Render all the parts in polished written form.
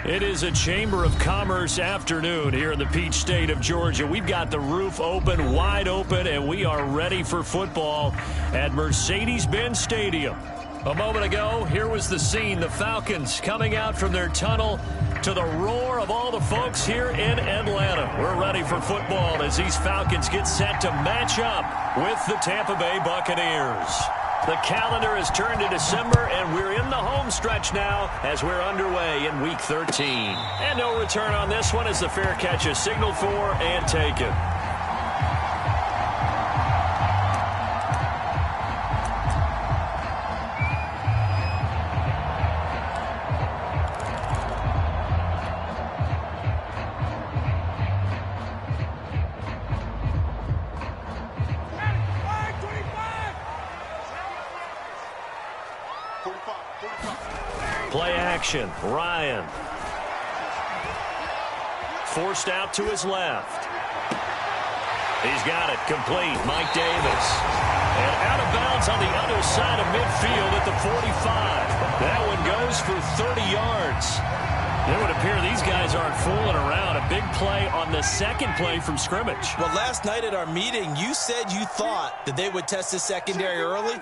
It is a Chamber of Commerce afternoon here in the Peach State of Georgia. We've got the roof open, wide open, and we are ready for football at Mercedes-Benz Stadium. A moment ago, here was the scene. The Falcons coming out from their tunnel to the roar of all the folks here in Atlanta. We're ready for football as these Falcons get set to match up with the Tampa Bay Buccaneers. The calendar has turned to December, and we're in the home stretch now as we're underway in Week 13. And no return on this one as the fair catch is signaled for and taken. Play action. Ryan. Forced out to his left. He's got it. Complete. Mike Davis. And out of bounds on the other side of midfield at the 45. That one goes for 30 yards. It would appear these guys aren't fooling around. A big play on the second play from scrimmage. Well, last night at our meeting, you said you thought that they would test the secondary early,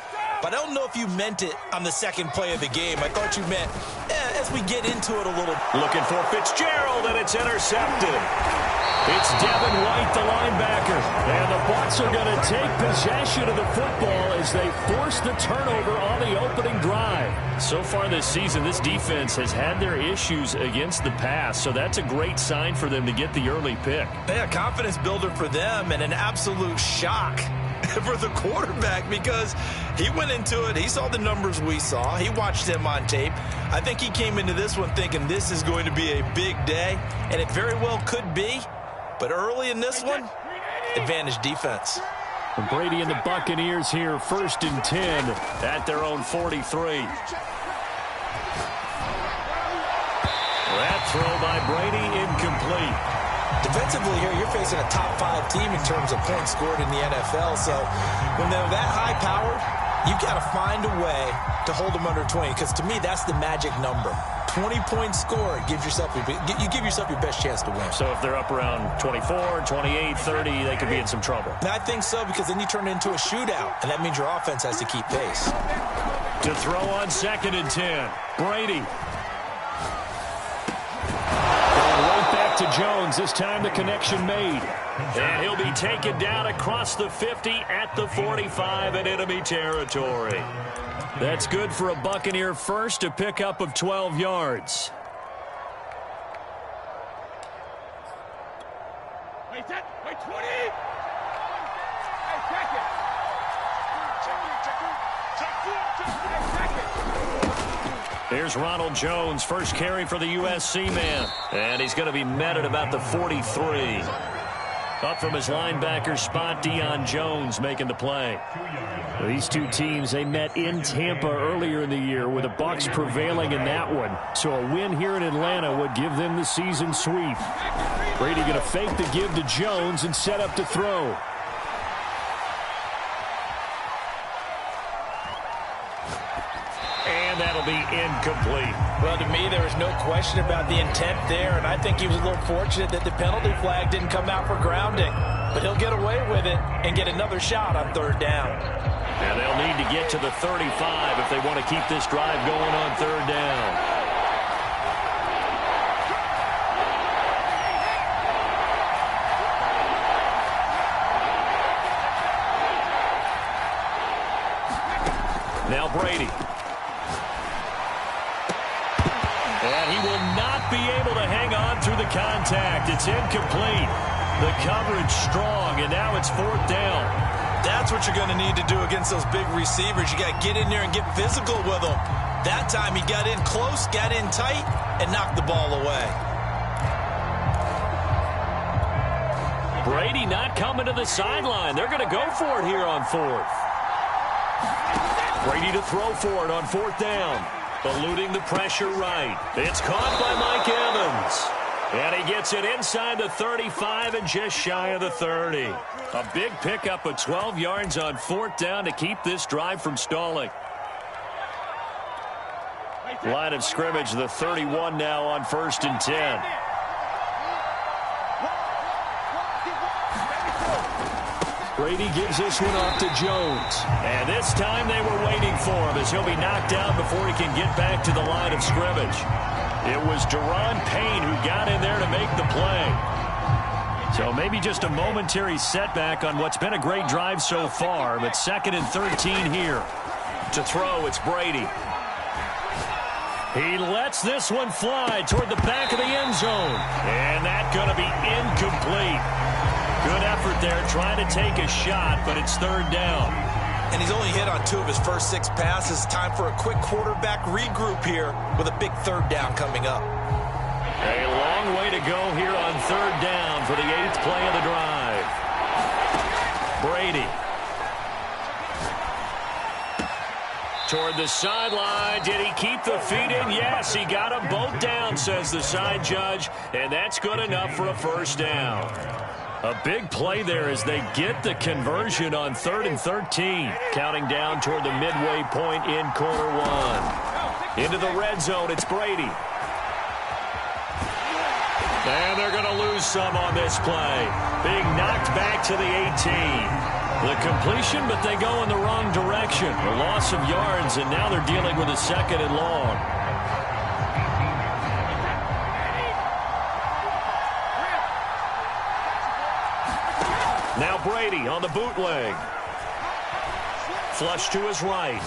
but I don't know if you meant it on the second play of the game. I thought you meant as we get into it a little. Looking for Fitzgerald, and it's intercepted. It's Devin White, the linebacker. And the Bucs are going to take possession of the football as they force the turnover on the opening drive. So far this season, this defense has had their issues against the pass, so that's a great sign for them to get the early pick. Yeah, confidence builder for them and an absolute shock for the quarterback because he went into it. He saw the numbers we saw. He watched them on tape. I think he came into this one thinking this is going to be a big day, and it very well could be. But early in this one, advantage defense. Brady and the Buccaneers here, 1st and 10 at their own 43. That throw by Brady incomplete. Defensively here, you're facing a top 5 team in terms of points scored in the NFL. So when they're that high-powered, you've got to find a way to hold them under 20. Because to me, that's the magic number. 20 points scored, you give yourself your best chance to win. So if they're up around 24, 28, 30, they could be in some trouble. And I think so, because then you turn it into a shootout, and that means your offense has to keep pace. To throw on 2nd and 10, Brady. Going right back to Jones. This time the connection made. And he'll be taken down across the 50 at the 45 in enemy territory. That's good for a Buccaneer first, a pickup of 12 yards. Wait 20. Hey, check it. Here's Ronald Jones, first carry for the USC man. And he's going to be met at about the 43. Up from his linebacker spot, Deion Jones making the play. These two teams, they met in Tampa earlier in the year with the Bucs prevailing in that one. So a win here in Atlanta would give them the season sweep. Brady going to fake the give to Jones and set up to throw. And that'll be incomplete. Well, to me, there was no question about the intent there, and I think he was a little fortunate that the penalty flag didn't come out for grounding. But he'll get away with it and get another shot on 3rd down. And they'll need to get to the 35 if they want to keep this drive going on 3rd down. Now Brady. And he will not be able to hang on through the contact. It's incomplete. The coverage strong, and now it's 4th down. That's what you're going to need to do against those big receivers. You got to get in there and get physical with them. That time he got in close, got in tight, and knocked the ball away. Brady not coming to the sideline. They're going to go for it here on 4th. Brady to throw for it on 4th down. Eluding the pressure right. It's caught by Mike Evans. And he gets it inside the 35 and just shy of the 30. A big pickup of 12 yards on 4th down to keep this drive from stalling. Line of scrimmage, the 31 now on 1st and 10. Brady gives this one off to Jones. And this time they were waiting for him as he'll be knocked out before he can get back to the line of scrimmage. It was Daron Payne who got in there to make the play. So maybe just a momentary setback on what's been a great drive so far, but 2nd and 13 here. To throw, it's Brady. He lets this one fly toward the back of the end zone. And that's going to be incomplete. Good effort there trying to take a shot, but it's 3rd down. And he's only hit on 2 of his first 6 passes. Time for a quick quarterback regroup here with a big 3rd down coming up. A long way to go here on 3rd down for the 8th play of the drive. Brady. Toward the sideline. Did he keep the feet in? Yes, he got them both down, says the side judge. And that's good enough for a 1st down. A big play there as they get the conversion on 3rd and 13. Counting down toward the midway point in quarter 1. Into the red zone, it's Brady. And they're going to lose some on this play. Being knocked back to the 18. The completion, but they go in the wrong direction. A loss of yards, and now they're dealing with a 2nd and long. Now Brady on the bootleg. Flush to his right.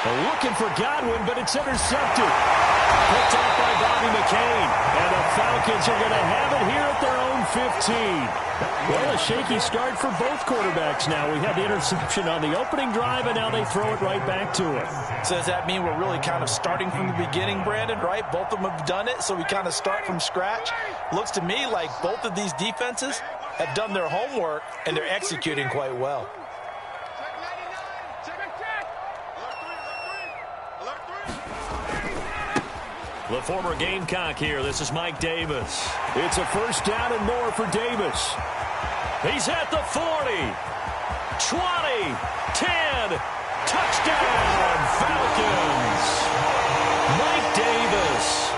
They're looking for Godwin, but it's intercepted. Picked off by Bobby McCain. And the Falcons are going to have it here at their own 15. Well, a shaky start for both quarterbacks now. We had the interception on the opening drive, and now they throw it right back to it. So does that mean we're really kind of starting from the beginning, Brandon, right? Both of them have done it, so we kind of start from scratch. Looks to me like both of these defenses have done their homework, and they're executing quite well. The former Gamecock here. This is Mike Davis. It's a 1st down and more for Davis. He's at the 40. 20. 10. Touchdown, Falcons. Mike Davis.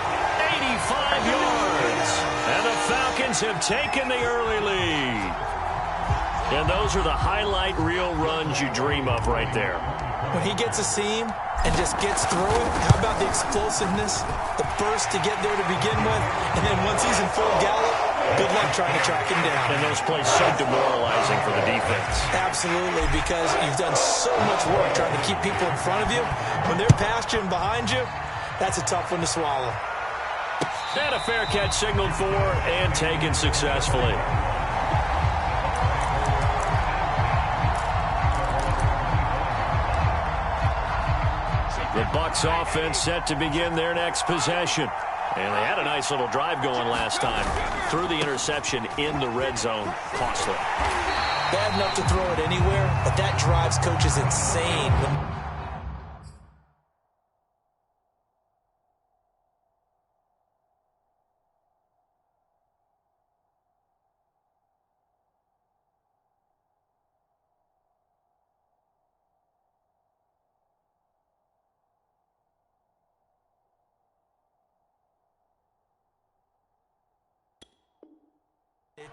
85 yards. And the Falcons have taken the early lead. And those are the highlight reel runs you dream of right there. When he gets a seam and just gets through it, how about the explosiveness, the burst to get there to begin with, and then once he's in full gallop, good luck trying to track him down. And those plays so demoralizing for the defense. Absolutely, because you've done so much work trying to keep people in front of you. When they're past you and behind you, that's a tough one to swallow. And a fair catch signaled for and taken successfully. The Bucs offense set to begin their next possession. And they had a nice little drive going last time. Threw the interception in the red zone. Costly. Bad enough to throw it anywhere, but that drives coaches insane.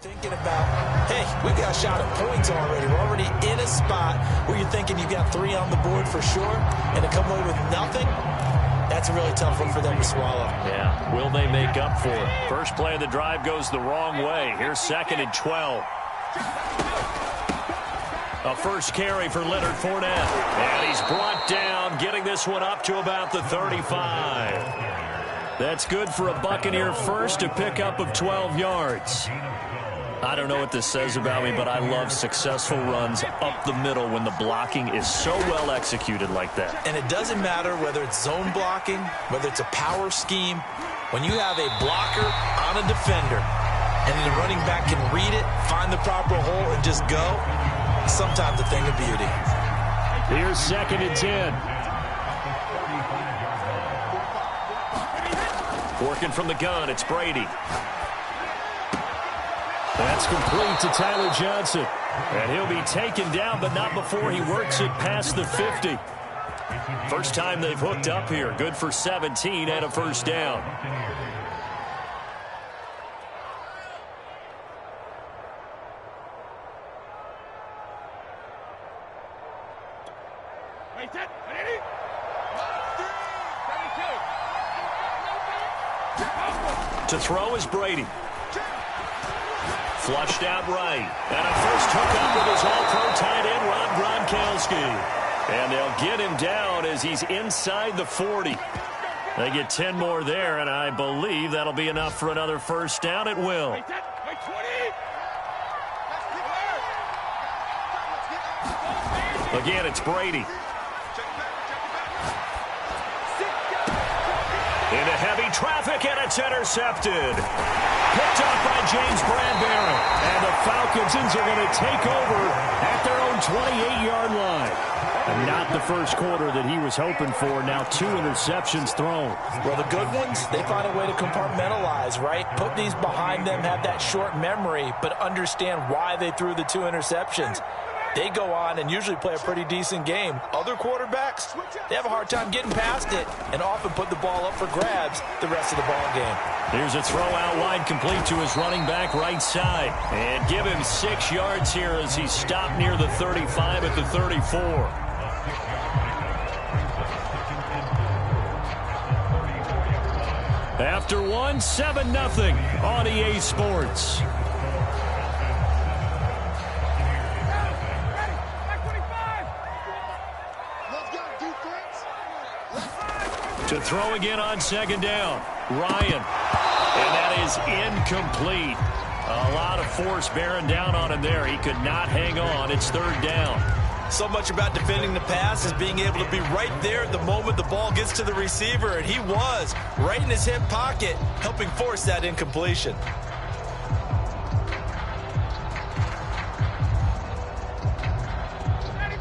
Thinking about, hey, we got a shot at points already. We're already in a spot where you're thinking you've got 3 on the board for sure, and to come away with nothing, that's a really tough one for them to swallow. Yeah, will they make up for it? First play of the drive goes the wrong way. Here's 2nd and 12. A first carry for Leonard Fournette. And he's brought down, getting this one up to about the 35. That's good for a Buccaneer first, a pickup of 12 yards. I don't know what this says about me, but I love successful runs up the middle when the blocking is so well executed like that. And it doesn't matter whether it's zone blocking, whether it's a power scheme. When you have a blocker on a defender and the running back can read it, find the proper hole, and just go, sometimes a thing of beauty. Here's 2nd and 10. Working from the gun, it's Brady. That's complete to Tyler Johnson. And he'll be taken down, but not before he works it past the 50. First time they've hooked up here. Good for 17 and a first down. To throw is Brady. Flushed out right. And a first hookup with his all-pro tight end, Rob Gronkowski. And they'll get him down as he's inside the 40. They get 10 more there, and I believe that'll be enough for another first down. It will. Again, it's Brady. Into heavy traffic, and it's intercepted. Picked up by James Bradbury. And the Falcons are going to take over at their own 28-yard line. And not the first quarter that he was hoping for. Now 2 interceptions thrown. Well, the good ones, they find a way to compartmentalize, right? Put these behind them, have that short memory, but understand why they threw the 2 interceptions. They go on and usually play a pretty decent game. Other quarterbacks, they have a hard time getting past it and often put the ball up for grabs the rest of the ball game. Here's a throw out wide, complete to his running back right side. And give him 6 yards here as he stopped near the 35 at the 34. After one, 7-0 on EA Sports. To throw again on second down. Ryan. And that is incomplete. A lot of force bearing down on him there. He could not hang on. It's third down. So much about defending the pass is being able to be right there at the moment the ball gets to the receiver. And he was right in his hip pocket, helping force that incompletion.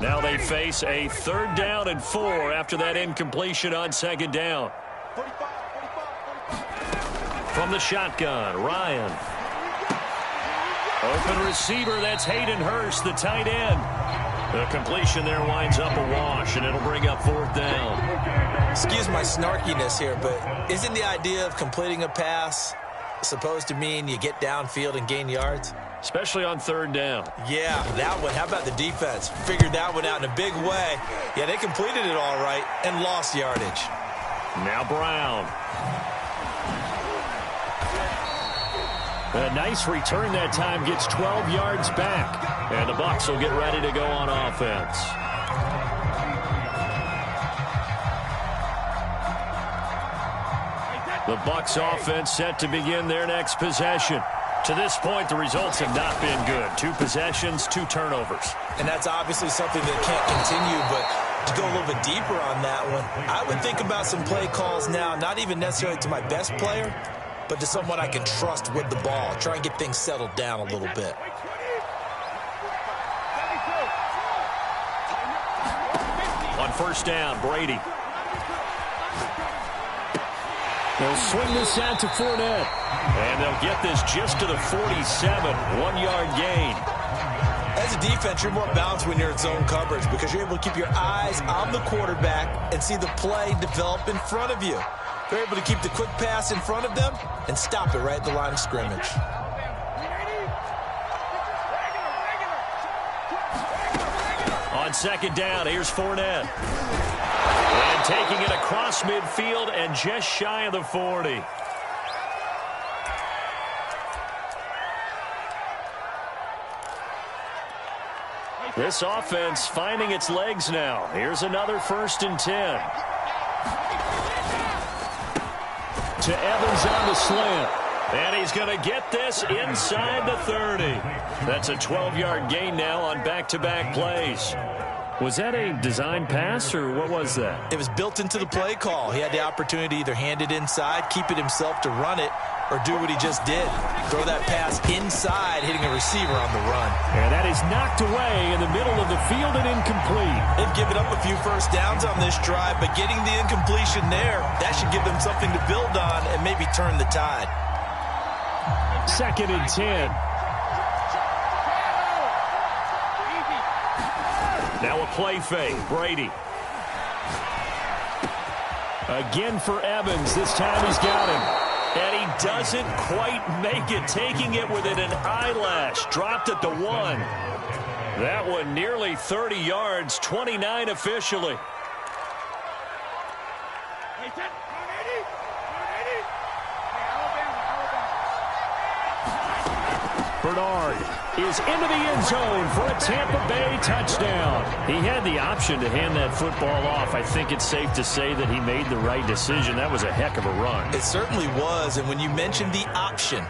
Now they face a 3rd down and 4 after that incompletion on second down. From the shotgun, Ryan. Open receiver, that's Hayden Hurst, the tight end. The completion there winds up a wash, and it'll bring up 4th down. Excuse my snarkiness here, but isn't the idea of completing a pass supposed to mean you get downfield and gain yards? Especially on 3rd down. Yeah, that one. How about the defense? Figured that one out in a big way. Yeah, they completed it all right and lost yardage. Now Brown. A nice return that time, gets 12 yards back. And the Bucs will get ready to go on offense. The Bucs offense set to begin their next possession. To this point, the results have not been good. 2 possessions, 2 turnovers. And that's obviously something that can't continue, but to go a little bit deeper on that one, I would think about some play calls now, not even necessarily to my best player, but to someone I can trust with the ball. Try and get things settled down a little bit. On 1st down, Brady. They'll swing this out to Fournette. And they'll get this just to the 47, 1-yard gain. As a defense, you're more balanced when you're in zone coverage because you're able to keep your eyes on the quarterback and see the play develop in front of you. They're able to keep the quick pass in front of them and stop it right at the line of scrimmage. On 2nd down, here's Fournette. And taking it across midfield and just shy of the 40. This offense finding its legs now. Here's another 1st and 10. To Evans on the slant. And he's going to get this inside the 30. That's a 12-yard gain now on back-to-back plays. Was that a design pass, or what was that? It was built into the play call. He had the opportunity to either hand it inside, keep it himself to run it, or do what he just did. Throw that pass inside, hitting a receiver on the run. And that is knocked away in the middle of the field and incomplete. They've given up a few first downs on this drive, but getting the incompletion there, that should give them something to build on and maybe turn the tide. 2nd and 10. Now a play fake. Brady. Again for Evans. This time he's got him. And he doesn't quite make it, taking it within an eyelash. Dropped at the 1. That one nearly 30 yards, 29 officially. Hey, set. 180. 180. Hey, Alabama. Bernard is into the end zone for a Tampa Bay touchdown. He had the option to hand that football off. I think it's safe to say that he made the right decision. That was a heck of a run. It certainly was, and when you mentioned the option,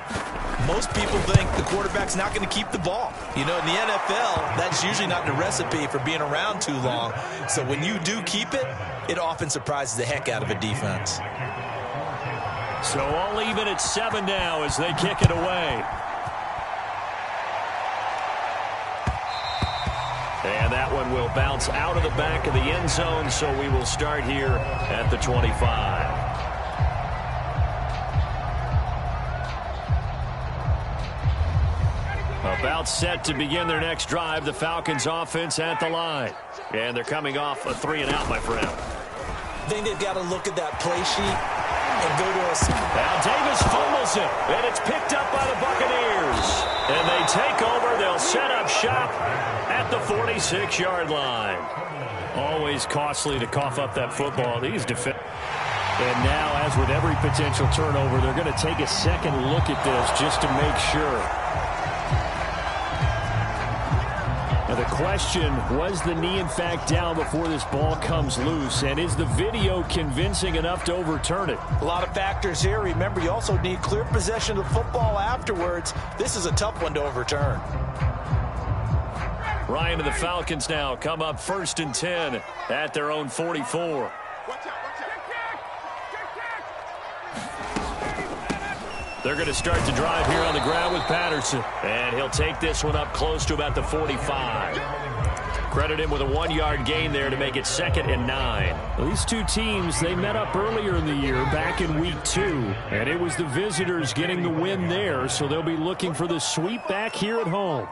most people think the quarterback's not going to keep the ball. You know, in the NFL, that's usually not the recipe for being around too long. So when you do keep it, it often surprises the heck out of a defense. So all even at 7 now as they kick it away. And that one will bounce out of the back of the end zone, so we will start here at the 25. About set to begin their next drive, the Falcons offense at the line. And they're coming off a 3-and-out, my friend. I think they've got to look at that play sheet and go to a... Now Davis fumbles it, and it's picked up by the Buccaneers. And they take over. They'll set up shop at the 46-yard line. Always costly to cough up that football. These defend. And now, as with every potential turnover, they're going to take a second look at this just to make sure. Now the question, was the knee in fact down before this ball comes loose? And is the video convincing enough to overturn it? A lot of factors here. Remember, you also need clear possession of the football afterwards. This is a tough one to overturn. Ryan and the Falcons now come up 1st and 10 at their own 44. They're going to start to drive here on the ground with Patterson. And he'll take this one up close to about the 45. Credit him with a 1-yard gain there to make it 2nd and 9. Well, these two teams, they met up earlier in the year back in week 2. And it was the visitors getting the win there. So they'll be looking for the sweep back here at home.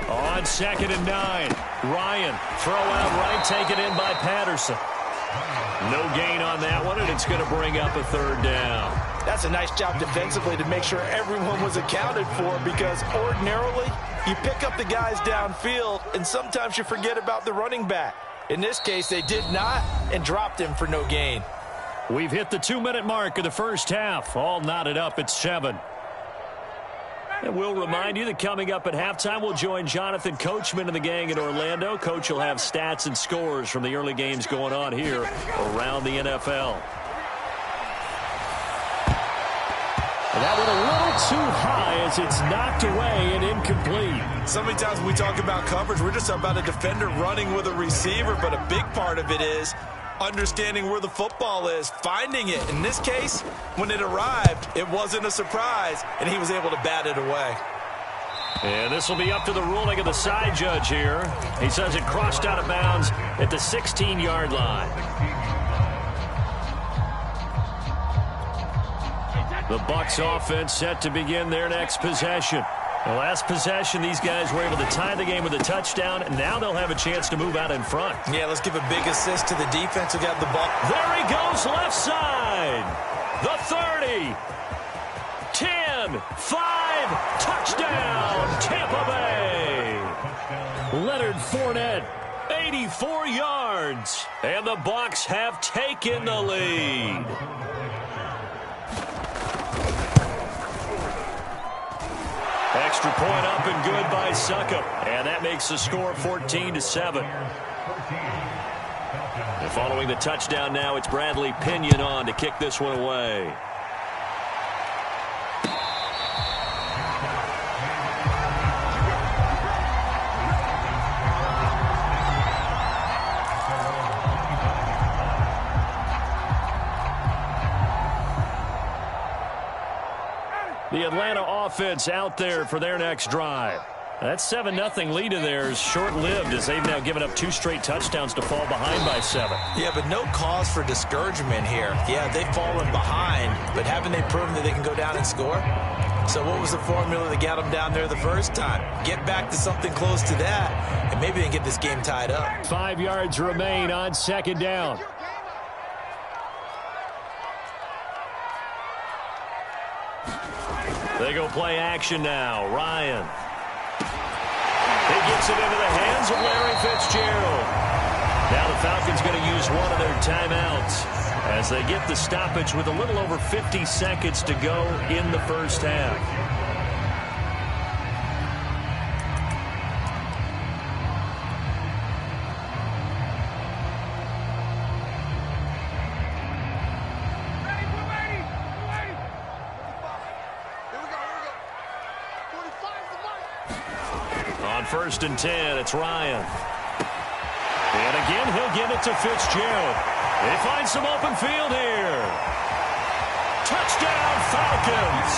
On 2nd and 9. Ryan, throw out right, taken in by Patterson. No gain on that one, and it's going to bring up a 3rd down. That's a nice job defensively to make sure everyone was accounted for, because ordinarily you pick up the guys downfield and sometimes you forget about the running back. In this case, they did not and dropped him for no gain. We've hit the 2-minute mark of the first half. All knotted up at 7. And we'll remind you that coming up at halftime, we'll join Jonathan Coachman and the gang in Orlando. Coach will have stats and scores from the early games going on here around the NFL. And that went a little too high as it's knocked away and incomplete. So many times when we talk about coverage, we're just talking about a defender running with a receiver, but a big part of it is understanding where the football is, finding it. In this case, when it arrived, it wasn't a surprise, and he was able to bat it away. And this will be up to the ruling of the side judge here. He says it crossed out of bounds at the 16-yard line. The Bucs offense set to begin their next possession. The last possession, these guys were able to tie the game with a touchdown, and now they'll have a chance to move out in front. Yeah, let's give a big assist to the defense who got the ball. There he goes, left side. The 30. 10, 5, touchdown, Tampa Bay. Leonard Fournette, 84 yards. And the Bucs have taken the lead. Extra point up and good by Succop. And that makes the score 14-7. And following the touchdown now, it's Bradley Pinion on to kick this one away. The Atlanta offense out there for their next drive. That 7-0 lead of theirs short-lived as they've now given up 2 straight touchdowns to fall behind by 7. Yeah, but no cause for discouragement here. Yeah, they've fallen behind, but haven't they proven that they can go down and score? So what was the formula that got them down there the first time? Get back to something close to that, and maybe they can get this game tied up. 5 yards remain on second down. They go play action now. Ryan. He gets it into the hands of Larry Fitzgerald. Now the Falcons going to use one of their timeouts as they get the stoppage with a little over 50 seconds to go in the first half. On 1st and 10, it's Ryan. And again, he'll get it to Fitzgerald. They find some open field here. Touchdown, Falcons.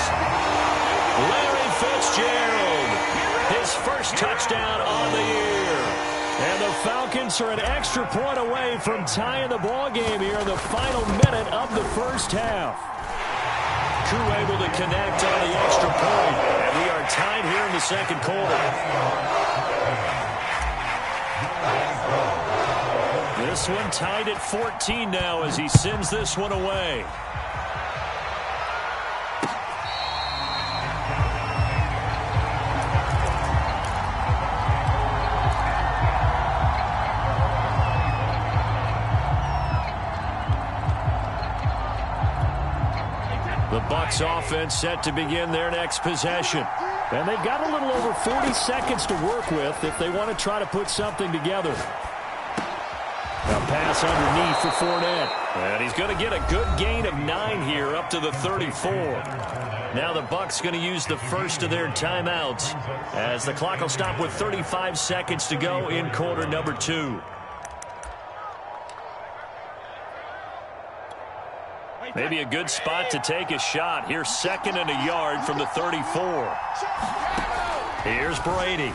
Larry Fitzgerald, his first touchdown on the year. And the Falcons are an extra point away from tying the ball game here in the final minute of the first half. Crew able to connect on the extra point. And we are tied here in the second quarter. This one tied at 14 now as he sends this one away. The Bucs offense set to begin their next possession. And they've got a little over 40 seconds to work with if they want to try to put something together. Now pass underneath for Fournette. And he's going to get a good gain of 9 here up to the 34. Now the Bucs going to use the first of their timeouts as the clock will stop with 35 seconds to go in quarter number 2. Maybe a good spot to take a shot. Here's 2nd and a yard from the 34. Here's Brady.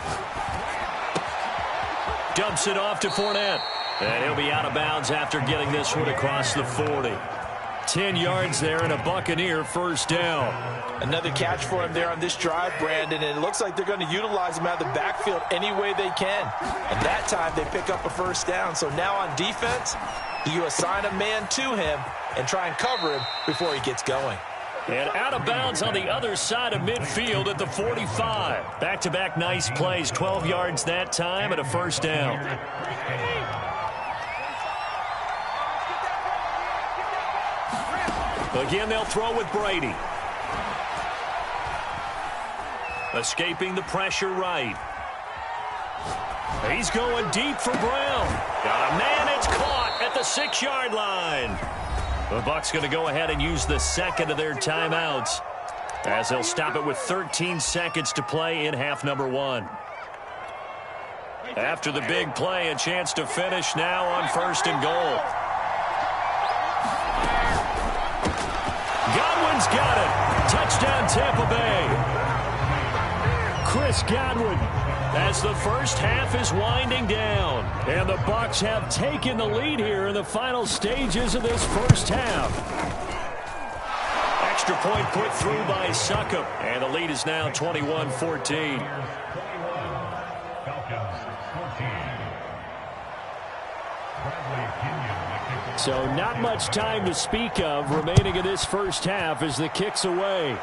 Dumps it off to Fournette. And he'll be out of bounds after getting this one across the 40. 10 yards there and a Buccaneer first down. Another catch for him there on this drive, Brandon, and it looks like they're going to utilize him out of the backfield any way they can. And that time they pick up a first down. So now on defense, you assign a man to him and try and cover him before he gets going. And out of bounds on the other side of midfield at the 45. Back-to-back nice plays, 12 yards that time and a first down. Again, they'll throw with Brady. Escaping the pressure right. He's going deep for Brown. Got a man, it's caught at the 6-yard line. The Bucs going to go ahead and use the second of their timeouts as they'll stop it with 13 seconds to play in half number 1. After the big play, a chance to finish now on 1st and goal. Godwin's got it. Touchdown, Tampa Bay. Chris Godwin as the first half is winding down. And the Bucs have taken the lead here in the final stages of this first half. Extra point put through by Succop. And the lead is now 21-14. So not much time to speak of remaining in this first half as the kick's away.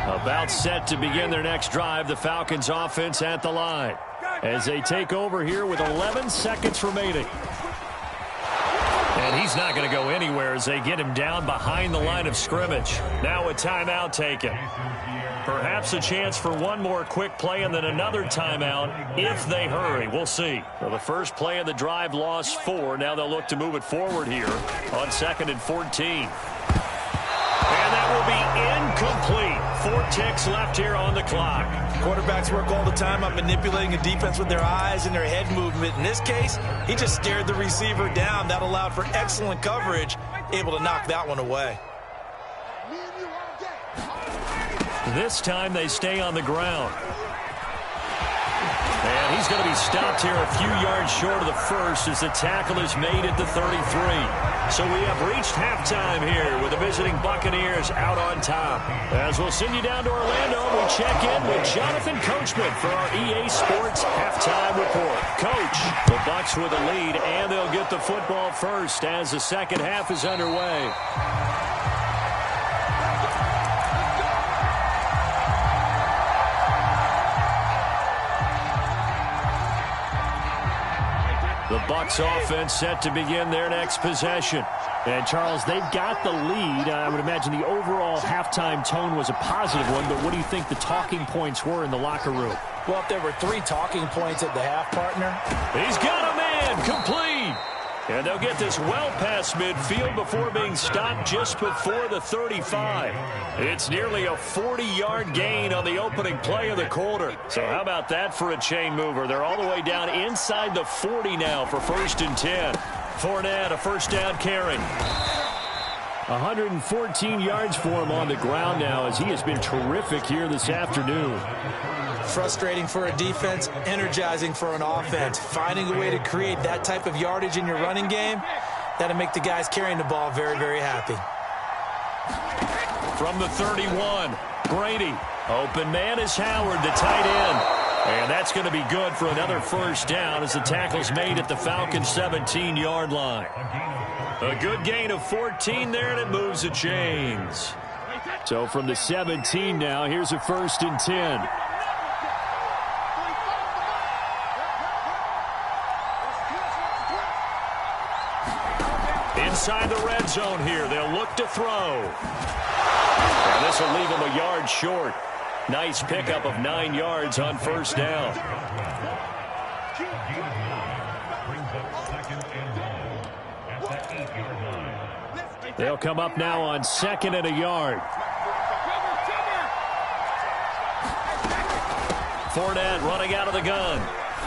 About set to begin their next drive, the Falcons offense at the line as they take over here with 11 seconds remaining. And he's not going to go anywhere as they get him down behind the line of scrimmage. Now a timeout taken. Perhaps a chance for one more quick play and then another timeout if they hurry. We'll see. Well, the first play of the drive lost 4. Now they'll look to move it forward here on 2nd and 14. And that will be incomplete. 4 ticks left here on the clock. Quarterbacks work all the time on manipulating a defense with their eyes and their head movement. In this case, he just stared the receiver down. That allowed for excellent coverage, able to knock that one away. This time they stay on the ground. And he's going to be stopped here a few yards short of the first as the tackle is made at the 33. So we have reached halftime here with the visiting Buccaneers out on top. As we'll send you down to Orlando, we check in with Jonathan Coachman for our EA Sports Halftime Report. Coach, the Bucs with a lead, and they'll get the football first as the second half is underway. The Bucs offense set to begin their next possession. And, Charles, they've got the lead. I would imagine the overall halftime tone was a positive one, but what do you think the talking points were in the locker room? Well, if there were 3 talking points at the half, partner. He's got a man complete. And they'll get this well past midfield before being stopped just before the 35. It's nearly a 40-yard gain on the opening play of the quarter. So how about that for a chain mover? They're all the way down inside the 40 now for 1st and 10. Fournette, a first down carry. 114 yards for him on the ground now as he has been terrific here this afternoon. Frustrating for a defense, energizing for an offense. Finding a way to create that type of yardage in your running game, that'll make the guys carrying the ball very, very happy. From the 31, Brady. Open man is Howard, the tight end. And that's going to be good for another first down as the tackle's made at the Falcons' 17-yard line. A good gain of 14 there, and it moves the chains. So from the 17 now, here's a 1st and 10. Inside the red zone here, they'll look to throw. And this will leave them a yard short. Nice pickup of 9 yards on first down. They'll come up now on 2nd and a yard. Fournette running out of the gun.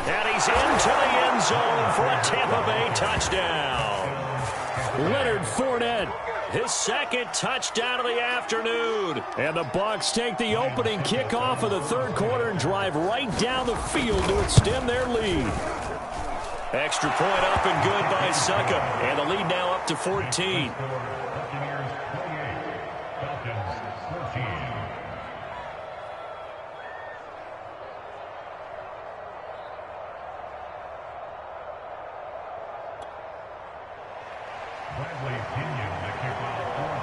And he's into the end zone for a Tampa Bay touchdown. Leonard Fournette, his 2nd touchdown of the afternoon. And the Bucs take the opening kickoff of the 3rd quarter and drive right down the field to extend their lead. Extra point up and good by Suckup. And the lead now up to 14.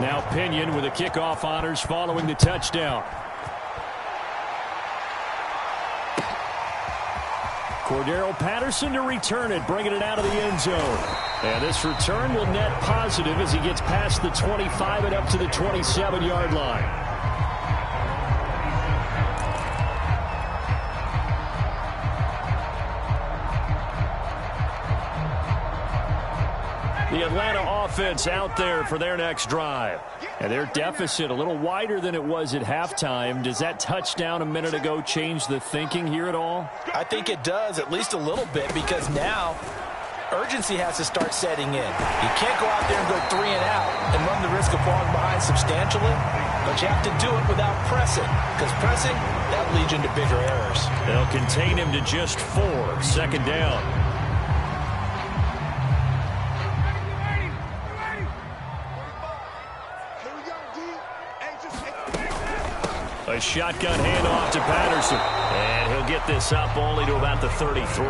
Now Pinion with the kickoff honors following the touchdown. Cordero Patterson to return it, bringing it out of the end zone. And this return will net positive as he gets past the 25 and up to the 27-yard line. The Atlanta offense out there for their next drive. And their deficit a little wider than it was at halftime. Does that touchdown a minute ago change the thinking here at all? I think it does, at least a little bit, because now urgency has to start setting in. You can't go out there and go 3 and out and run the risk of falling behind substantially, but you have to do it without pressing, because pressing, that leads into bigger errors. They'll contain him to just 4, 2nd down. A shotgun handoff to Patterson. And he'll get this up only to about the 33.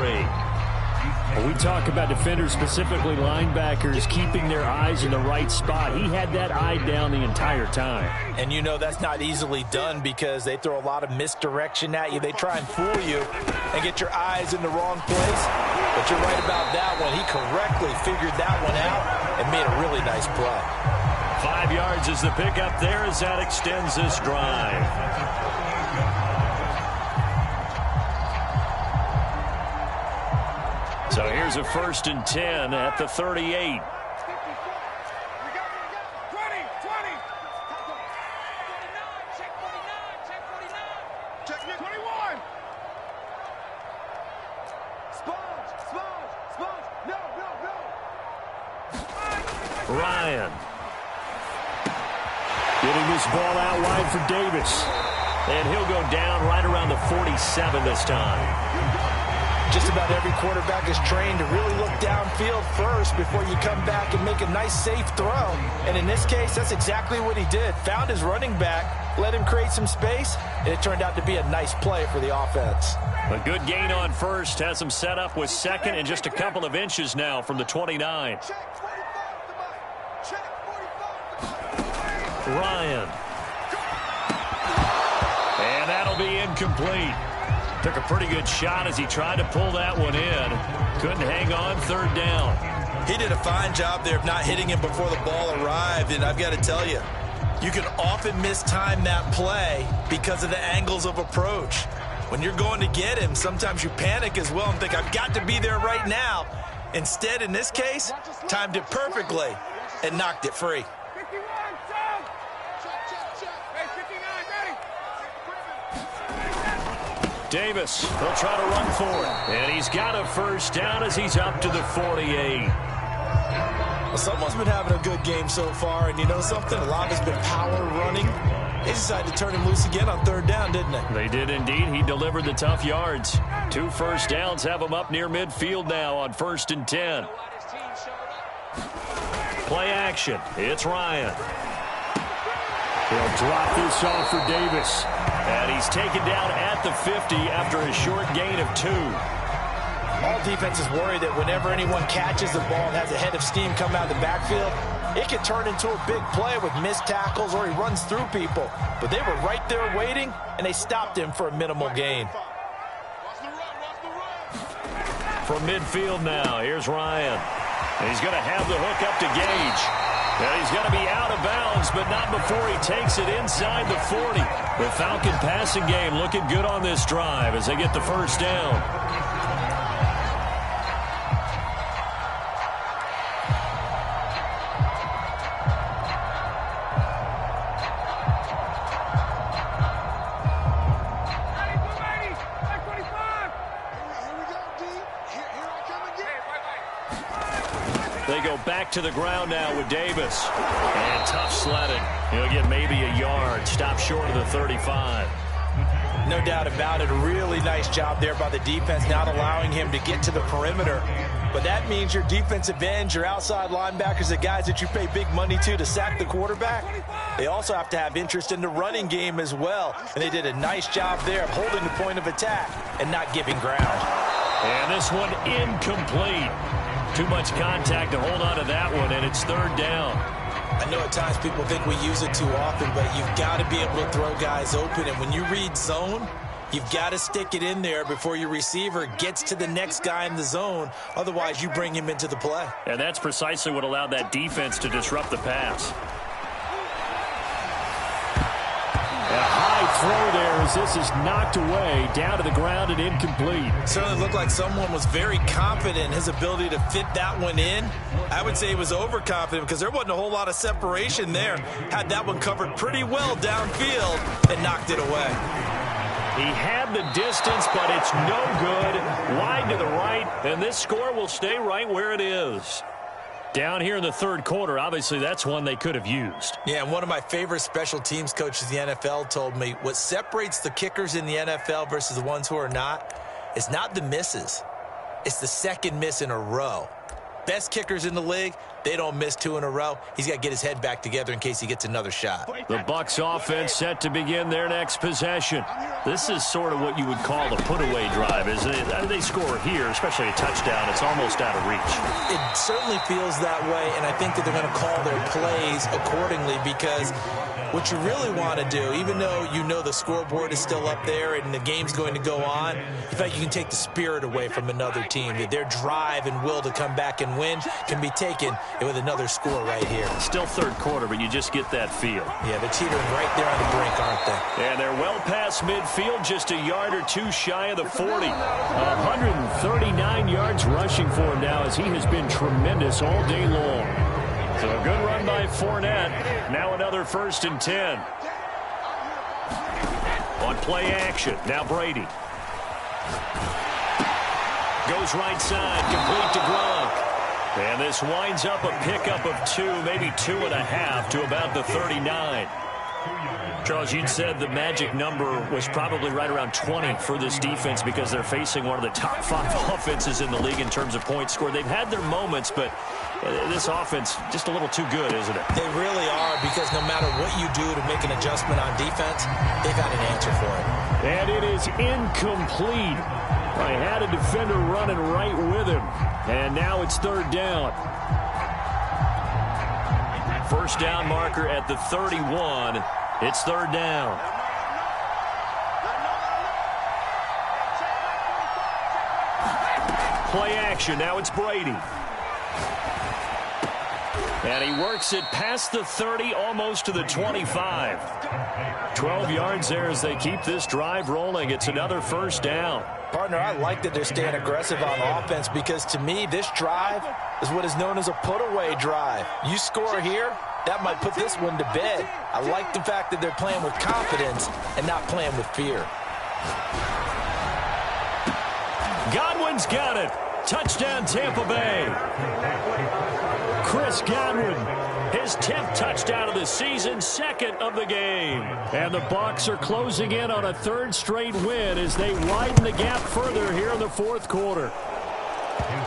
When we talk about defenders, specifically linebackers, keeping their eyes in the right spot. He had that eye down the entire time. And you know that's not easily done because they throw a lot of misdirection at you. They try and fool you and get your eyes in the wrong place. But you're right about that one. He correctly figured that one out and made a really nice play. 5 yards is the pickup there as that extends this drive. So here's a 1st and 10 at the 38. Ryan. Getting this ball out wide for Davis. And he'll go down right around the 47 this time. Just about every quarterback is trained to really look downfield first before you come back and make a nice, safe throw. And in this case, that's exactly what he did. Found his running back, let him create some space, and it turned out to be a nice play for the offense. A good gain on first has him set up with second and just a couple of inches now from the 29. Ryan. And that'll be incomplete. Took a pretty good shot as he tried to pull that one in. Couldn't hang on, third down. He did a fine job there of not hitting him before the ball arrived, and I've got to tell you, you can often mistime that play because of the angles of approach. When you're going to get him, sometimes you panic as well and think, I've got to be there right now. Instead, in this case, timed it perfectly and knocked it free. Davis, he'll try to run for it. And he's got a first down as he's up to the 48. Well, someone's been having a good game so far, and you know something? A lot has been power running. They decided to turn him loose again on third down, didn't they? They did indeed. He delivered the tough yards. 2 first downs have him up near midfield now on 1st and 10. Play action. It's Ryan. He'll drop this off for Davis. And he's taken down at the 50 after a short gain of 2. All defenses worry that whenever anyone catches the ball and has a head of steam come out of the backfield, it can turn into a big play with missed tackles or he runs through people. But they were right there waiting, and they stopped him for a minimal gain. From midfield now, here's Ryan. And he's going to have the hook up to Gage. And he's going to be out of bounds, but not before he takes it inside the 40. The Falcon passing game looking good on this drive as they get the first down. They go back to the ground now with Davis. And tough sledding. He'll get maybe a yard. Stop short of the 35. No doubt about it. A really nice job there by the defense, not allowing him to get to the perimeter. But that means your defensive ends, your outside linebackers, the guys that you pay big money to sack the quarterback, they also have to have interest in the running game as well. And they did a nice job there of holding the point of attack and not giving ground. And this one incomplete. Too much contact to hold on to that one, and it's third down. I know at times people think we use it too often, but you've got to be able to throw guys open. And when you read zone, you've got to stick it in there before your receiver gets to the next guy in the zone. Otherwise, you bring him into the play. And that's precisely what allowed that defense to disrupt the pass. A high throw there as this is knocked away, down to the ground and incomplete. Certainly looked like someone was very confident in his ability to fit that one in. I would say he was overconfident because there wasn't a whole lot of separation there. Had that one covered pretty well downfield and knocked it away. He had the distance, but it's no good. Wide to the right, and this score will stay right where it is. Down here in the third quarter, obviously that's one they could have used. Yeah, and one of my favorite special teams coaches in the NFL told me what separates the kickers in the NFL versus the ones who are not is not the misses. It's the second miss in a row. Best kickers in the league, they don't miss 2 in a row. He's got to get his head back together in case he gets another shot. The Bucs offense set to begin their next possession. This is sort of what you would call a put-away drive, isn't it? They score here, especially a touchdown. It's almost out of reach. It certainly feels that way, and I think that they're going to call their plays accordingly because what you really want to do, even though you know the scoreboard is still up there and the game's going to go on, in fact, you can take the spirit away from another team. Their drive and will to come back and win can be taken with another score right here. Still third quarter, but you just get that feel. Yeah, they're teetering right there on the brink, aren't they? And they're well past midfield, just a yard or 2 shy of the 40. 139 yards rushing for him now as he has been tremendous all day long. So a good run by Fournette. Now another 1st and 10. On play action, now Brady. Goes right side, complete to Gronk. And this winds up a pickup of 2, maybe 2.5 to about the 39. Charles, you'd said the magic number was probably right around 20 for this defense because they're facing one of the top 5 offenses in the league in terms of points scored. They've had their moments, but this offense just a little too good, isn't it? They really are, because no matter what you do to make an adjustment on defense, they've got an answer for it. And it is incomplete. I had a defender running right with him, and now it's third down. First down marker at the 31. It's third down. Play action. Now it's Brady. And he works it past the 30, almost to the 25. 12 yards there as they keep this drive rolling. It's another first down. Partner, I like that they're staying aggressive on offense, because to me, this drive is what is known as a put-away drive. You score here, that might put this one to bed. I like the fact that they're playing with confidence and not playing with fear. Godwin's got it. Touchdown, Tampa Bay. Chris Godwin, his 10th touchdown of the season, 2nd of the game. And the Bucs are closing in on a 3rd straight win as they widen the gap further here in the 4th quarter.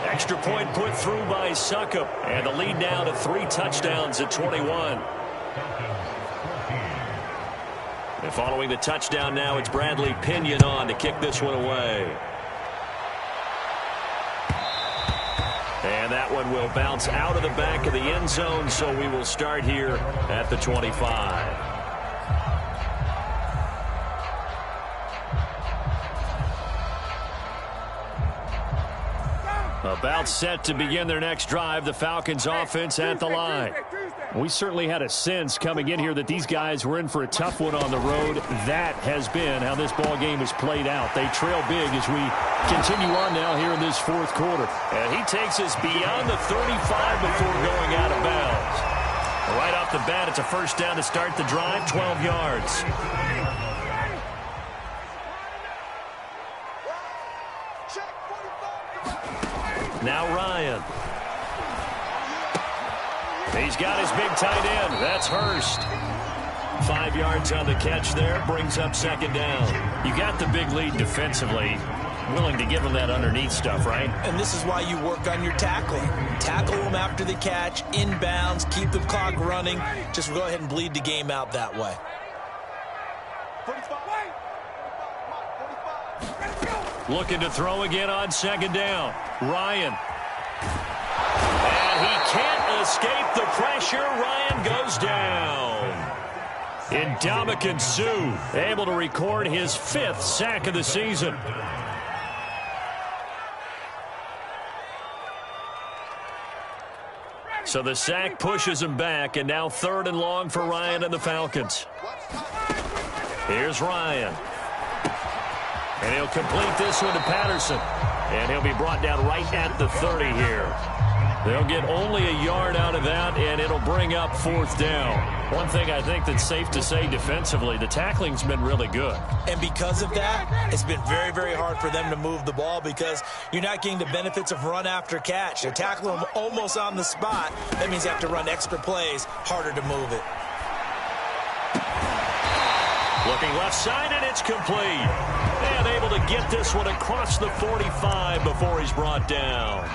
Extra point put through by Succop, and the lead now to 3 touchdowns at 21. And following the touchdown now, it's Bradley Pinion on to kick this one away. And that one will bounce out of the back of the end zone, so we will start here at the 25. About set to begin their next drive, the Falcons offense at the line. We certainly had a sense coming in here that these guys were in for a tough one on the road. That has been how this ball game has played out. They trail big as we continue on now here in this 4th quarter. And he takes us beyond the 35 before going out of bounds. Right off the bat, it's a first down to start the drive, 12 yards. Now Ryan. He's got his big tight end. That's Hurst. 5 yards on the catch there. Brings up 2nd down. You got the big lead defensively. Willing to give him that underneath stuff, right? And this is why you work on your tackling. Tackle them after the catch, inbounds, keep the clock running. Just go ahead and bleed the game out that way. Looking to throw again on 2nd down. Ryan. And he can't escape the pressure. Ryan goes down. Ndamukong Suh able to record his 5th sack of the season. So the sack pushes him back, and now 3rd and long for Ryan and the Falcons. Here's Ryan. And he'll complete this one to Patterson. And he'll be brought down right at the 30 here. They'll get only a yard out of that, and it'll bring up 4th down. One thing I think that's safe to say defensively, the tackling's been really good. And because of that, it's been very, very hard for them to move the ball, because you're not getting the benefits of run after catch. They're tackling them almost on the spot. That means they have to run extra plays, harder to move it. Looking left side, and it's complete. And able to get this one across the 45 before he's brought down.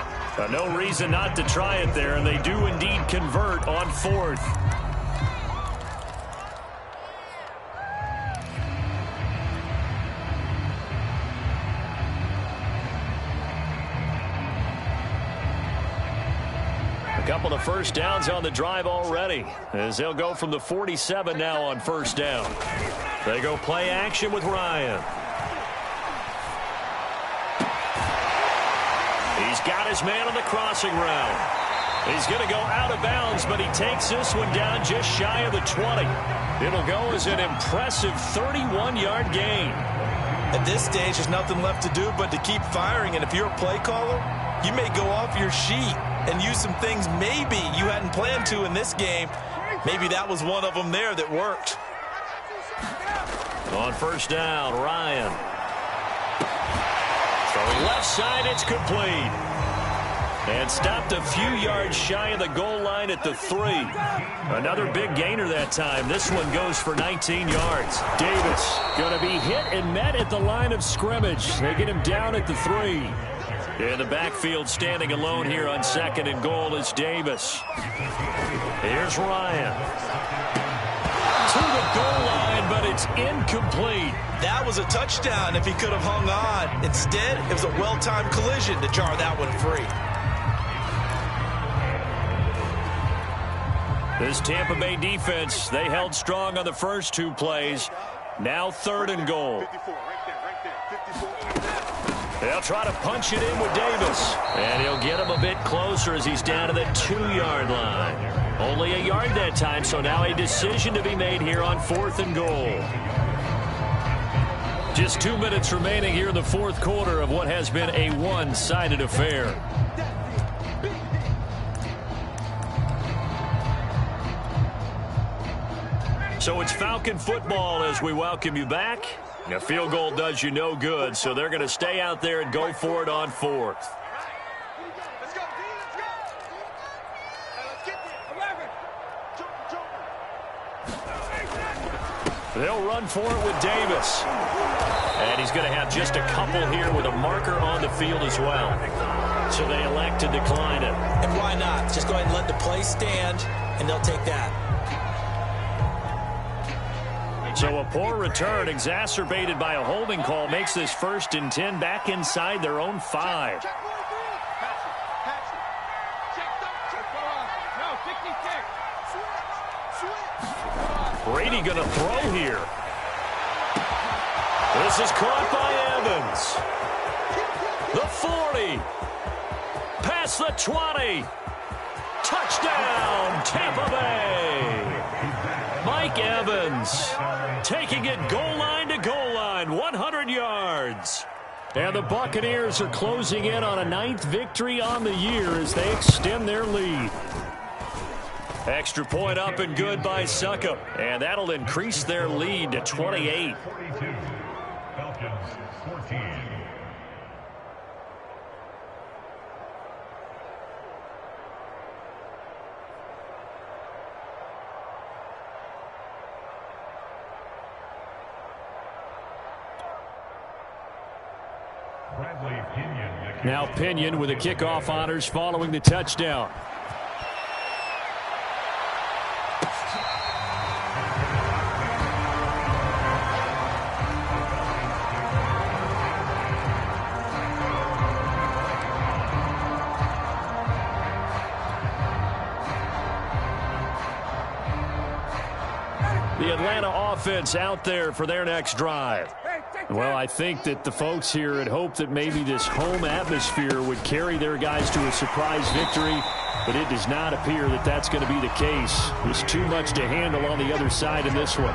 No reason not to try it there, and they do indeed convert on 4th. A couple of first downs on the drive already, as they'll go from the 47 now on 1st down. They go play action with Ryan. He's got his man on the crossing route. He's going to go out of bounds, but he takes this one down just shy of the 20. It'll go as an impressive 31-yard gain. At this stage, there's nothing left to do but to keep firing, and if you're a play caller, you may go off your sheet and use some things maybe you hadn't planned to in this game. Maybe that was one of them there that worked. On 1st down, Ryan. Throwing left side, it's complete. And stopped a few yards shy of the goal line at the 3. Another big gainer that time. This one goes for 19 yards. Davis going to be hit and met at the line of scrimmage. They get him down at the 3. In the backfield, standing alone here on 2nd and goal is Davis. Here's Ryan. To the goal line, but it's incomplete. That was a touchdown if he could have hung on. Instead, it was a well-timed collision to jar that one free. This Tampa Bay defense, they held strong on the first 2 plays. Now 3rd and goal. They'll try to punch it in with Davis. And he'll get him a bit closer as he's down to the 2-yard line. Only a yard that time, so now a decision to be made here on 4th and goal. Just 2 minutes remaining here in the 4th quarter of what has been a one-sided affair. So it's Falcon football as we welcome you back. A field goal does you no good, so they're going to stay out there and go for it on 4th. Let's go, D, let's go. Hey, let's get there. 11. They'll run for it with Davis. And he's going to have just a couple here with a marker on the field as well. So they elect to decline it. And why not? Just go ahead and let the play stand, and they'll take that. So a poor return exacerbated by a holding call makes this 1st and 10 back inside their own 5. Brady going to throw here. This is caught by Evans. The 40. Past the 20. Touchdown, Tampa Bay. Mike Evans taking it goal line to goal line, 100 yards. And the Buccaneers are closing in on a 9th victory on the year as they extend their lead. Extra point up and good by Succop. And that'll increase their lead to 28. Falcons 14. Now Pinion with the kickoff honors following the touchdown. The Atlanta offense out there for their next drive. Well, I think that the folks here had hoped that maybe this home atmosphere would carry their guys to a surprise victory, but it does not appear that that's going to be the case. There's too much to handle on the other side in this one.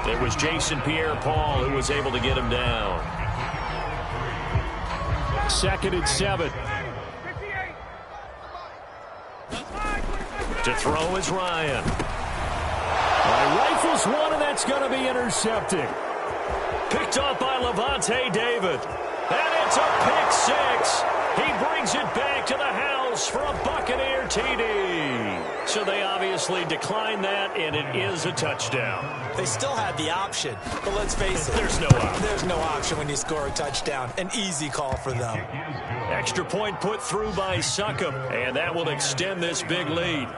It was Jason Pierre-Paul who was able to get him down. 2nd and 7. To throw is Ryan. Rifles one, and that's going to be intercepted. Picked up by Levante David. And it's a pick 6. He brings it back to the house for a Buccaneer TD. So they obviously declined that, and it is a touchdown. They still had the option, but let's face it. There's no option. There's no option when you score a touchdown. An easy call for them. Extra point put through by Succop, and that will extend this big lead.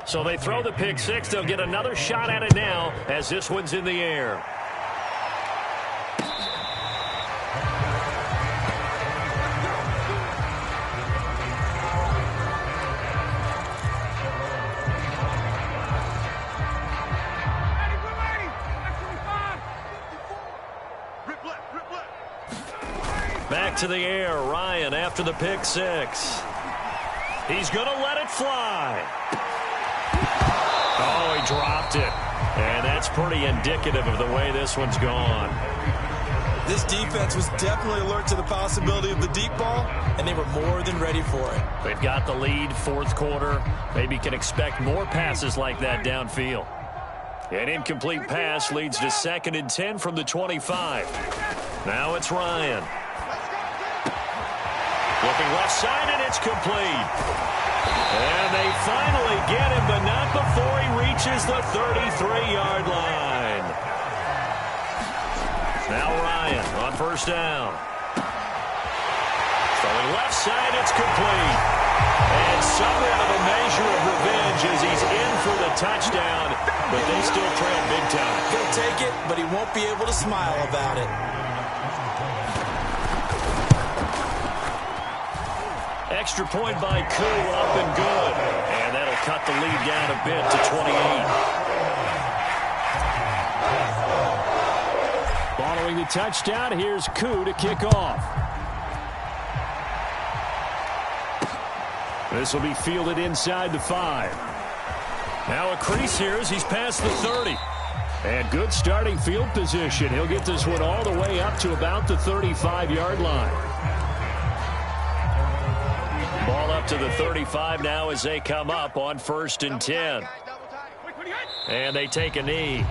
So they throw the pick 6. They'll get another shot at it now as this one's in the air. Back to the air, Ryan after the pick 6. He's going to let it fly. Oh, he dropped it. And that's pretty indicative of the way this one's gone. This defense was definitely alert to the possibility of the deep ball, and they were more than ready for it. They've got the lead, 4th quarter. Maybe can expect more passes like that downfield. An incomplete pass leads to 2nd and 10 from the 25. Now it's Ryan. Looking left side, and it's complete. And they finally get him, but not before he reaches the 33-yard line. Now Ryan on first down. Throwing left side, it's complete. And somewhat of a measure of revenge as he's in for the touchdown, but they still trail big time. He'll take it, but he won't be able to smile about it. Extra point by Koo, up and good. And that'll cut the lead down a bit to 28. Following the touchdown, here's Koo to kick off. This will be fielded inside the 5. Now a crease here as he's past the 30. And good starting field position. He'll get this one all the way up to about the 35-yard line. Ball up to the 35 now as they come up on 1st and 10. And they take a knee.